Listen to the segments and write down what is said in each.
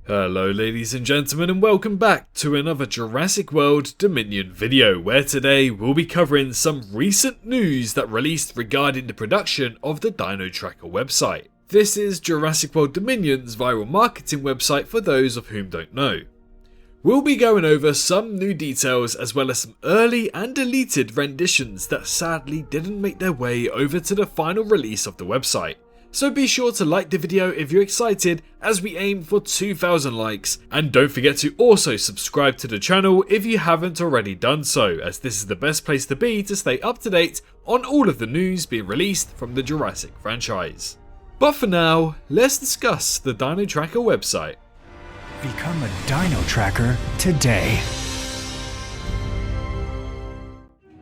Hello ladies and gentlemen, and welcome back to another Jurassic World Dominion video, where today we'll be covering some recent news that released regarding the production of the Dinotracker website. This is Jurassic World Dominion's viral marketing website for those of whom don't know. We'll be going over some new details as well as some early and deleted renditions that sadly didn't make their way over to the final release of the website. So be sure to like the video if you're excited as we aim for 2,000 likes, and don't forget to also subscribe to the channel if you haven't already done so, as this is the best place to be to stay up to date on all of the news being released from the Jurassic franchise. But for now, let's discuss the Dinotracker website. Become a Dinotracker today.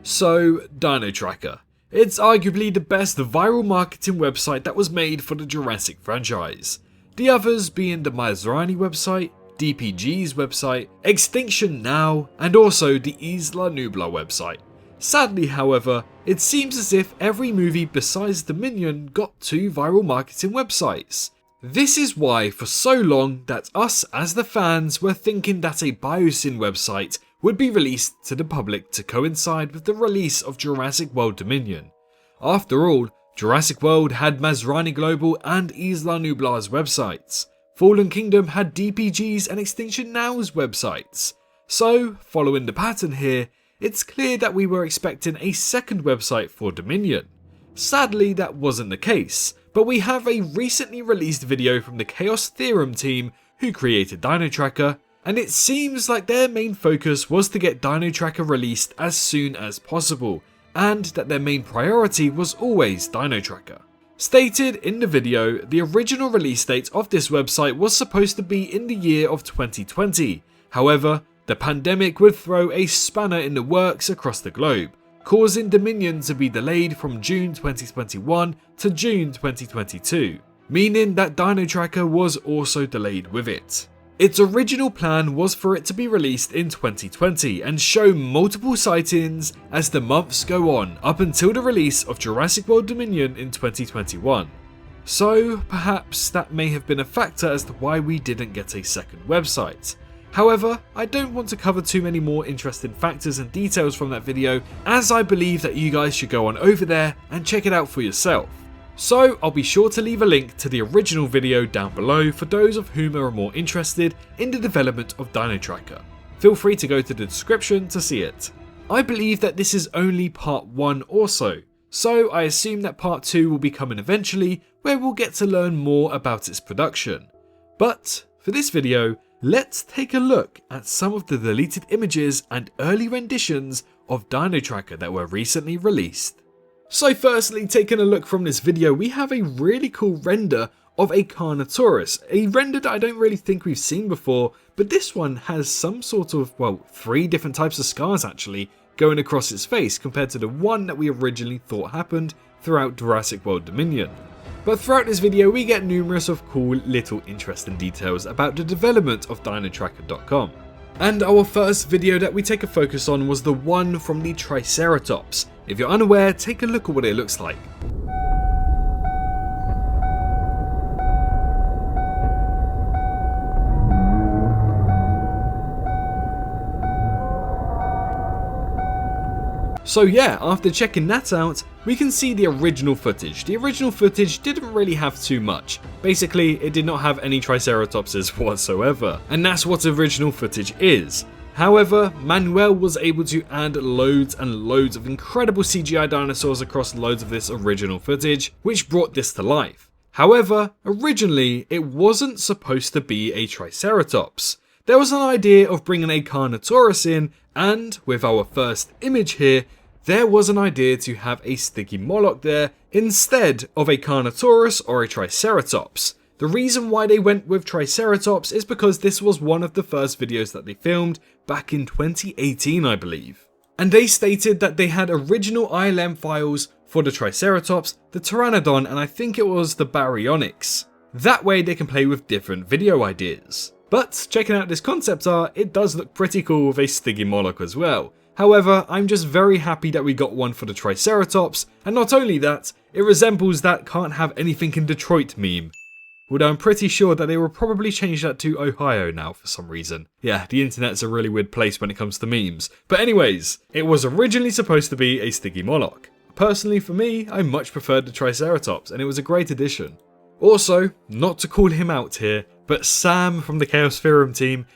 So, Dinotracker. It's arguably the best viral marketing website that was made for the Jurassic franchise. The others being the Masrani website, DPG's website, Extinction Now, and also the Isla Nublar website. Sadly, however, it seems as if every movie besides Dominion got two viral marketing websites. This is why for so long that us as the fans were thinking that a Biosyn website would be released to the public to coincide with the release of Jurassic World Dominion. After all, Jurassic World had Masrani Global and Isla Nublar's websites. Fallen Kingdom had DPG's and Extinction Now's websites. So, following the pattern here, it's clear that we were expecting a second website for Dominion. Sadly, that wasn't the case, but we have a recently released video from the Chaos Theorem team who created Dinotracker, and it seems like their main focus was to get Dinotracker released as soon as possible, and that their main priority was always Dinotracker. Stated in the video, the original release date of this website was supposed to be in the year of 2020, however, the pandemic would throw a spanner in the works across the globe, causing Dominion to be delayed from June 2021 to June 2022, meaning that Dinotracker was also delayed with it. Its original plan was for it to be released in 2020 and show multiple sightings as the months go on up until the release of Jurassic World Dominion in 2021. So perhaps that may have been a factor as to why we didn't get a second website. However, I don't want to cover too many more interesting factors and details from that video, as I believe that you guys should go on over there and check it out for yourself. So I'll be sure to leave a link to the original video down below for those of whom are more interested in the development of Dinotracker. Feel free to go to the description to see it. I believe that this is only part 1 also, so I assume that part 2 will be coming eventually, where we'll get to learn more about its production. But for this video, let's take a look at some of the deleted images and early renditions of Dinotracker that were recently released. So firstly, taking a look from this video, we have a really cool render of a Carnotaurus, a render that I don't really think we've seen before, but this one has some sort of, well, 3 different types of scars actually going across its face compared to the one that we originally thought happened throughout Jurassic World Dominion. But throughout this video we get numerous of cool little interesting details about the development of Dinotracker.com. And our first video that we take a focus on was the one from the Triceratops. If you're unaware, take a look at what it looks like. So yeah, after checking that out, we can see the original footage. The original footage didn't really have too much. Basically, it did not have any Triceratopses whatsoever, and that's what original footage is. However, Manuel was able to add loads and loads of incredible CGI dinosaurs across loads of this original footage, which brought this to life. However, originally, it wasn't supposed to be a Triceratops. There was an idea of bringing a Carnotaurus in, and with our first image here, there was an idea to have a Stygimoloch there instead of a Carnotaurus or a Triceratops. The reason why they went with Triceratops is because this was one of the first videos that they filmed back in 2018, I believe. And they stated that they had original ILM files for the Triceratops, the Pteranodon, and I think it was the Baryonyx. That way they can play with different video ideas. But checking out this concept art, it does look pretty cool with a Stygimoloch as well. However, I'm just very happy that we got one for the Triceratops, and not only that, it resembles that "can't have anything in Detroit" meme. Although I'm pretty sure that they will probably change that to Ohio now for some reason. Yeah, the internet's a really weird place when it comes to memes. But anyways, it was originally supposed to be a Stygimoloch. Personally for me, I much preferred the Triceratops and it was a great addition. Also, not to call him out here, but Sam from the Chaos Theorem team,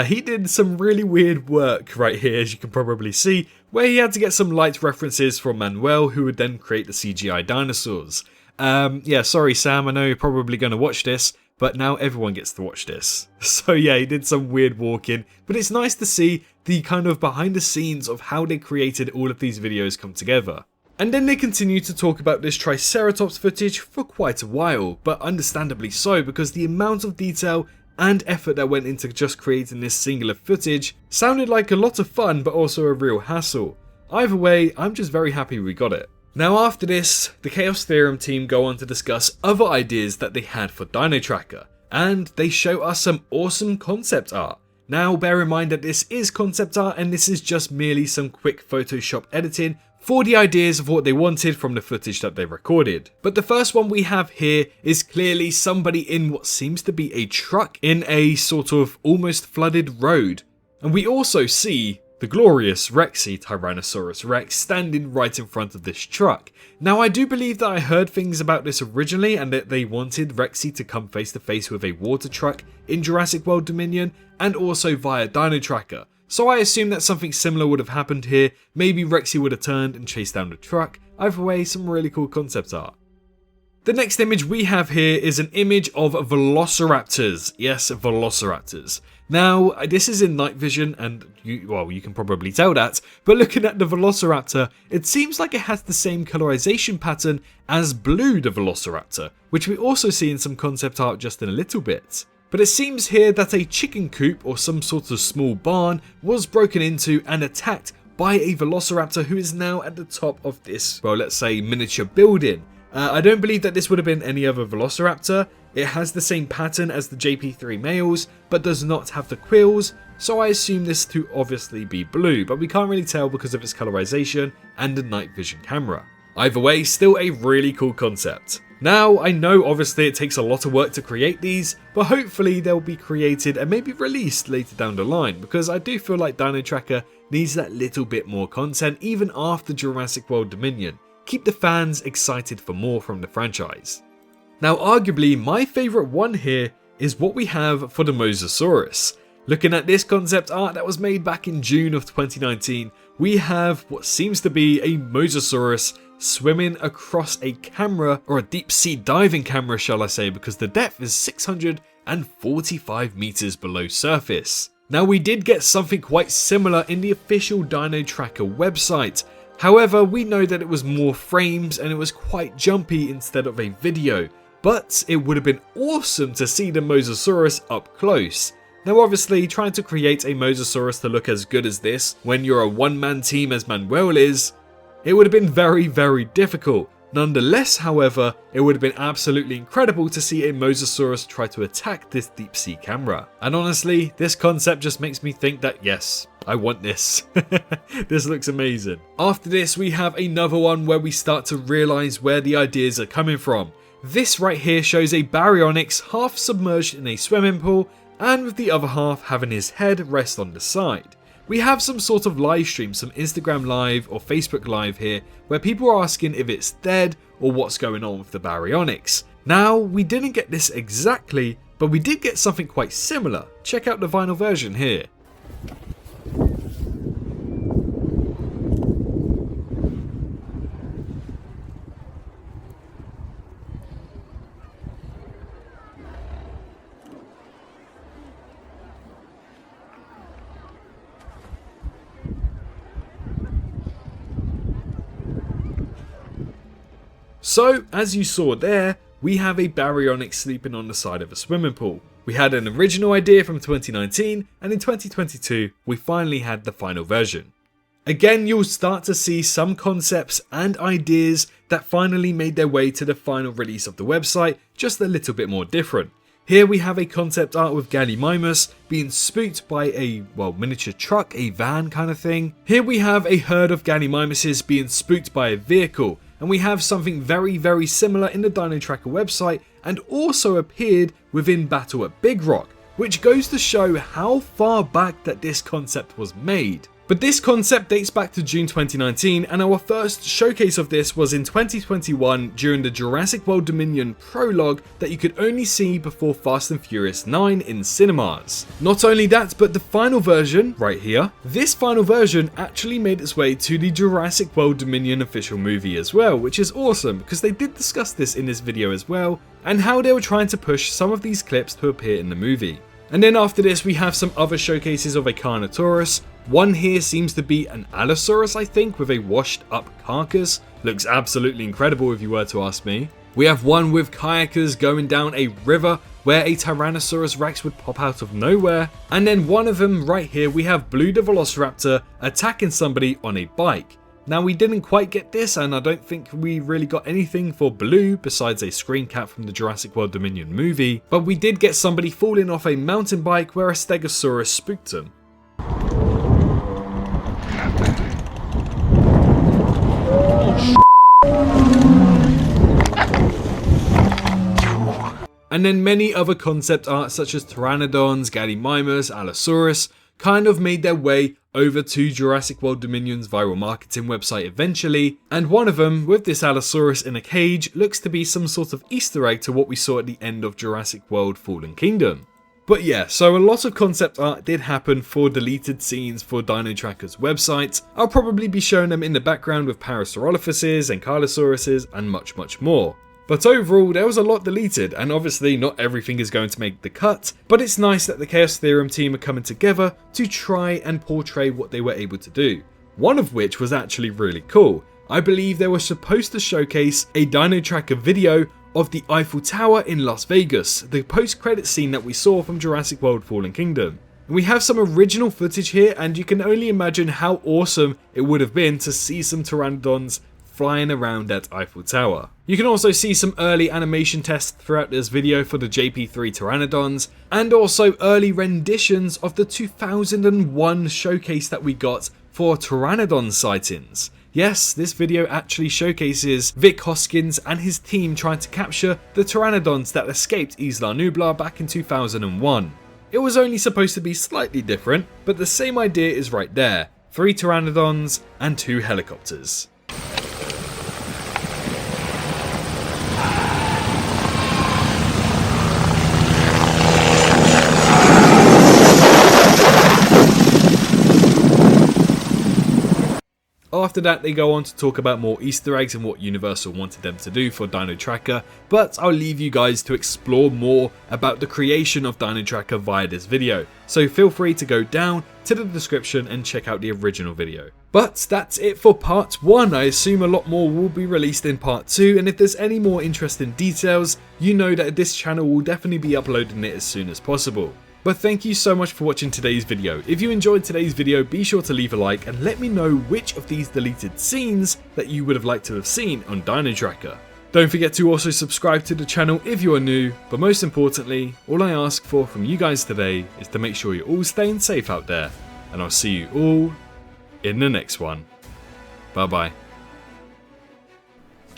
he did some really weird work right here, as you can probably see, where he had to get some light references from Manuel, who would then create the CGI dinosaurs. Yeah, sorry Sam, I know you're probably going to watch this, but now everyone gets to watch this. So yeah, he did some weird walking, but it's nice to see the kind of behind the scenes of how they created all of these videos come together. And then they continued to talk about this Triceratops footage for quite a while, but understandably so, because the amount of detail and effort that went into just creating this singular footage sounded like a lot of fun, but also a real hassle. Either way, I'm just very happy we got it. Now after this, the Chaos Theorem team go on to discuss other ideas that they had for Dinotracker, and they show us some awesome concept art. Now bear in mind that this is concept art and this is just merely some quick Photoshop editing for the ideas of what they wanted from the footage that they recorded. But the first one we have here is clearly somebody in what seems to be a truck in a sort of almost flooded road. And we also see the glorious Rexy Tyrannosaurus Rex standing right in front of this truck. Now I do believe that I heard things about this originally and that they wanted Rexy to come face to face with a water truck in Jurassic World Dominion and also via Dinotracker. So I assume that something similar would have happened here. Maybe Rexy would have turned and chased down the truck. Either way, some really cool concept art. The next image we have here is an image of velociraptors. Yes, velociraptors. Now, this is in night vision and you can probably tell that, but looking at the velociraptor, it seems like it has the same colorization pattern as Blue the velociraptor, which we also see in some concept art just in a little bit. But it seems here that a chicken coop or some sort of small barn was broken into and attacked by a velociraptor who is now at the top of this, well, let's say miniature building. I don't believe that this would have been any other velociraptor. It has the same pattern as the JP3 males, but does not have the quills, so I assume this to obviously be Blue, but we can't really tell because of its colorization and the night vision camera. Either way, still a really cool concept. Now, I know obviously it takes a lot of work to create these, but hopefully they'll be created and maybe released later down the line, because I do feel like Dinotracker needs that little bit more content even after Jurassic World Dominion. Keep the fans excited for more from the franchise. Now, arguably my favourite one here is what we have for the Mosasaurus. Looking at this concept art that was made back in June of 2019, we have what seems to be a Mosasaurus swimming across a camera, or a deep sea diving camera shall I say, because the depth is 645 meters below surface. Now we did get something quite similar in the official Dinotracker website. However, we know that it was more frames and it was quite jumpy instead of a video, but it would have been awesome to see the Mosasaurus up close. Now obviously, trying to create a Mosasaurus to look as good as this when you're a one-man team as Manuel is, it would have been very, very difficult. Nonetheless, however, it would have been absolutely incredible to see a Mosasaurus try to attack this deep sea camera. And honestly, this concept just makes me think that yes, I want this. This looks amazing. After this, we have another one where we start to realize where the ideas are coming from. This right here shows a Baryonyx half submerged in a swimming pool and with the other half having his head rest on the side. We have some sort of live stream, some Instagram live or Facebook live here, where people are asking if it's dead or what's going on with the Baryonyx. Now, we didn't get this exactly, but we did get something quite similar. Check out the vinyl version here. So, as you saw there, we have a Baryonyx sleeping on the side of a swimming pool. We had an original idea from 2019, and in 2022, we finally had the final version. Again, you'll start to see some concepts and ideas that finally made their way to the final release of the website, just a little bit more different. Here we have a concept art with Gallimimus being spooked by a, well, miniature truck, a van kind of thing. Here we have a herd of Gallimimuses being spooked by a vehicle. and we have something very similar in the Dinotracker website and also appeared within Battle at Big Rock, which goes to show how far back that this concept was made. But this concept dates back to June 2019, and our first showcase of this was in 2021 during the Jurassic World Dominion prologue that you could only see before Fast and Furious 9 in cinemas. Not only that, but the final version, right here, this final version actually made its way to the Jurassic World Dominion official movie as well, which is awesome because they did discuss this in this video as well, and how they were trying to push some of these clips to appear in the movie. And then after this we have some other showcases of a Carnotaurus. One here seems to be an Allosaurus, I think, with a washed up carcass. Looks absolutely incredible if you were to ask me. We have one with kayakers going down a river where a Tyrannosaurus Rex would pop out of nowhere. And then one of them right here, we have Blue the Velociraptor attacking somebody on a bike. Now we didn't quite get this, and I don't think we really got anything for Blue besides a screen cap from the Jurassic World Dominion movie, but we did get somebody falling off a mountain bike where a Stegosaurus spooked him. And then many other concept art such as Pteranodons, Gallimimus, Allosaurus kind of made their way over to Jurassic World Dominion's viral marketing website eventually, and one of them, with this Allosaurus in a cage, looks to be some sort of Easter egg to what we saw at the end of Jurassic World Fallen Kingdom. But yeah, so a lot of concept art did happen for deleted scenes for Dinotracker's website. I'll probably be showing them in the background with Parasaurolophuses and Carlosauruses and much more. But overall, there was a lot deleted, and obviously not everything is going to make the cut, but it's nice that the Chaos Theorem team are coming together to try and portray what they were able to do. One of which was actually really cool. I believe they were supposed to showcase a Dinotracker video of the Eiffel Tower in Las Vegas, the post-credit scene that we saw from Jurassic World Fallen Kingdom. We have some original footage here, and you can only imagine how awesome it would have been to see some Pteranodons flying around that Eiffel Tower. You can also see some early animation tests throughout this video for the JP3 Pteranodons, and also early renditions of the 2001 showcase that we got for Pteranodon sightings. Yes, this video actually showcases Vic Hoskins and his team trying to capture the Pteranodons that escaped Isla Nublar back in 2001. It was only supposed to be slightly different, but the same idea is right there. 3 Pteranodons and 2 helicopters. After that, they go on to talk about more Easter eggs and what Universal wanted them to do for Dinotracker, but I'll leave you guys to explore more about the creation of Dinotracker via this video, so feel free to go down to the description and check out the original video. But that's it for part 1, I assume a lot more will be released in part 2, and if there's any more interesting details, you know that this channel will definitely be uploading it as soon as possible. But thank you so much for watching today's video. If you enjoyed today's video, be sure to leave a like and let me know which of these deleted scenes that you would have liked to have seen on Dinotracker. Don't forget to also subscribe to the channel if you are new, but most importantly, all I ask for from you guys today is to make sure you're all staying safe out there, and I'll see you all in the next one. Bye bye.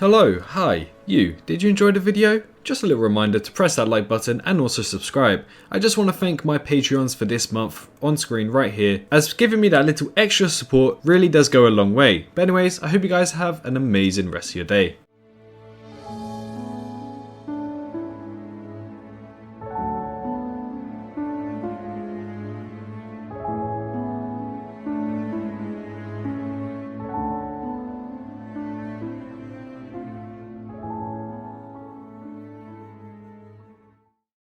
Hello, hi, you, did you enjoy the video? Just a little reminder to press that like button and also subscribe. I just want to thank my Patreons for this month on screen right here, as giving me that little extra support really does go a long way. But anyways, I hope you guys have an amazing rest of your day.